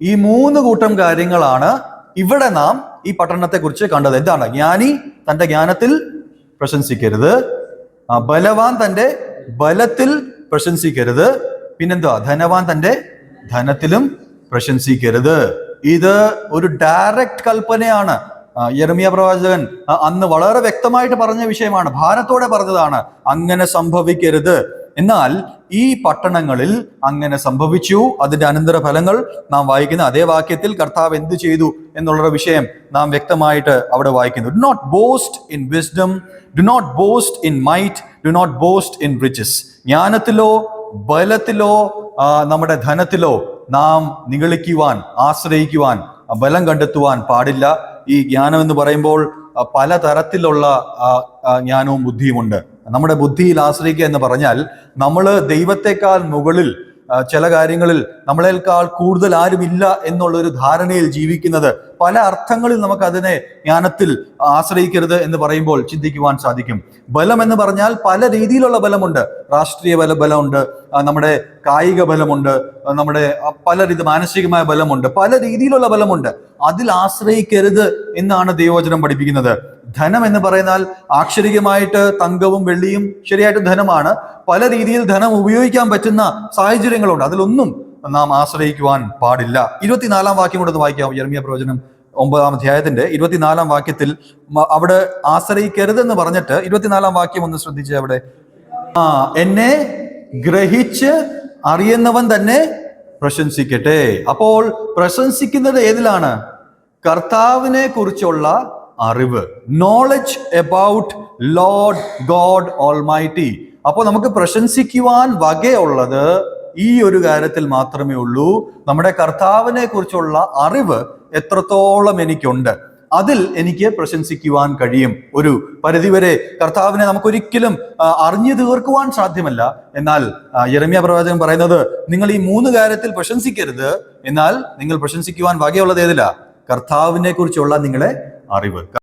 ഈ മൂന്ന് കൂട്ടം കാര്യങ്ങളാണ് ഇവിടെ നാം ഈ പട്ടണത്തെ കുറിച്ച് കണ്ടത്. എന്താണ്? ജ്ഞാനി തന്റെ ജ്ഞാനത്തിൽ പ്രശംസിക്കരുത്, ബലവാൻ തന്റെ ബലത്തിൽ പ്രശംസിക്കരുത്, പിന്നെന്താ? ധനവാൻ തന്റെ ധനത്തിലും പ്രശംസിക്കരുത്. ഇത് ഒരു ഡയറക്റ്റ് കൽപ്പനയാണ്. യെരമ്യാ പ്രവാചകൻ അന്ന് വളരെ വ്യക്തമായിട്ട് പറഞ്ഞ വിഷയമാണ്, ഭാരത്തോടെ പറഞ്ഞതാണ്, അങ്ങനെ സംഭവിക്കരുത്. എന്നാൽ ഈ പട്ടണങ്ങളിൽ അങ്ങനെ സംഭവിച്ചു. അതിന്റെ അനന്തര ഫലങ്ങൾ നാം വായിക്കുന്ന അതേ വാക്യത്തിൽ കർത്താവ് എന്ത് ചെയ്തു എന്നുള്ള വിഷയം നാം വ്യക്തമായിട്ട് അവിടെ വായിക്കുന്നു. Do not boast in wisdom, do not boast in might, do not boast in riches. ജ്ഞാനത്തിലോ ബലത്തിലോ നമ്മുടെ ധനത്തിലോ നാം നിഗളിക്കുവാൻ, ആശ്രയിക്കുവാൻ, ബലം കണ്ടെത്തുവാൻ പാടില്ല. ഈ ജ്ഞാനം എന്ന് പറയുമ്പോൾ പലതരത്തിലുള്ള ജ്ഞാനവും ബുദ്ധിയുമുണ്ട്. നമ്മുടെ ബുദ്ധിയിൽ ആശ്രയിക്കുക എന്ന് പറഞ്ഞാൽ നമ്മൾ ദൈവത്തെക്കാൾ മുകളിൽ ചില കാര്യങ്ങളിൽ നമ്മളെക്കാൾ കൂടുതൽ ആരുമില്ല എന്നുള്ളൊരു ധാരണയിൽ ജീവിക്കുന്നത്. പല അർത്ഥങ്ങളിൽ നമുക്ക് അതിനെ ജ്ഞാനത്തിൽ ആശ്രയിക്കരുത് എന്ന് പറയുമ്പോൾ ചിന്തിക്കുവാൻ സാധിക്കും. ബലം എന്ന് പറഞ്ഞാൽ പല രീതിയിലുള്ള ബലമുണ്ട്. രാഷ്ട്രീയ ബലമുണ്ട്, നമ്മുടെ കായിക ബലമുണ്ട്, നമ്മുടെ പല രീതി മാനസികമായ ബലമുണ്ട്, പല രീതിയിലുള്ള ബലമുണ്ട്. അതിൽ ആശ്രയിക്കരുത് എന്നാണ് ദൈവവചനം പഠിപ്പിക്കുന്നത്. ധനം എന്ന് പറയുന്നാൽ ആക്ഷരികമായിട്ട് തങ്കവും വെള്ളിയും ശരിയായിട്ട് ധനമാണ്. പല രീതിയിൽ ധനം ഉപയോഗിക്കാൻ പറ്റുന്ന സാഹചര്യങ്ങളുണ്ട്. അതിലൊന്നും നാം ആശ്രയിക്കുവാൻ പാടില്ല. 24 വാക്യം കൂടെ ഒന്ന് വായിക്കാം. യെരമ്യാ പ്രവചനം 9-ാം അധ്യായത്തിന്റെ 24 വാക്യത്തിൽ അവിടെ ആശ്രയിക്കരുതെന്ന് പറഞ്ഞിട്ട് 24 വാക്യം ഒന്ന് ശ്രദ്ധിച്ചേ. അവിടെ എന്നെ ഗ്രഹിച്ച് അറിയുന്നവൻ തന്നെ പ്രശംസിക്കട്ടെ. അപ്പോൾ പ്രശംസിക്കുന്നത് ഏതിലാണ്? കർത്താവിനെ കുറിച്ചുള്ള അറിവ്, knowledge about Lord God almighty. അപ്പോൾ നമുക്ക് പ്രശംസിക്കുവാൻ വകയുള്ളത് ഈ ഒരു കാര്യത്തിൽ മാത്രമേ ഉള്ളൂ. നമ്മുടെ കർത്താവിനെ കുറിച്ചുള്ള അറിവ് എത്രത്തോളം എനിക്കുണ്ട്, അതിൽ എനിക്ക് പ്രശംസിക്കുവാൻ കഴിയും. ഒരു പരിധിവരെ കർത്താവിനെ നമുക്കൊരിക്കലും അറിഞ്ഞു തീർക്കുവാൻ സാധ്യമല്ല. എന്നാൽ യെരമ്യാ പ്രവാചകൻ പറയുന്നത്, നിങ്ങൾ ഈ 3 കാര്യത്തിൽ പ്രശംസിക്കരുത്, എന്നാൽ നിങ്ങൾ പ്രശംസിക്കുവാൻ വകയുള്ളത് ഏതിലാ? കർത്താവിനെ കുറിച്ചുള്ള നിങ്ങളെ അറിവ്.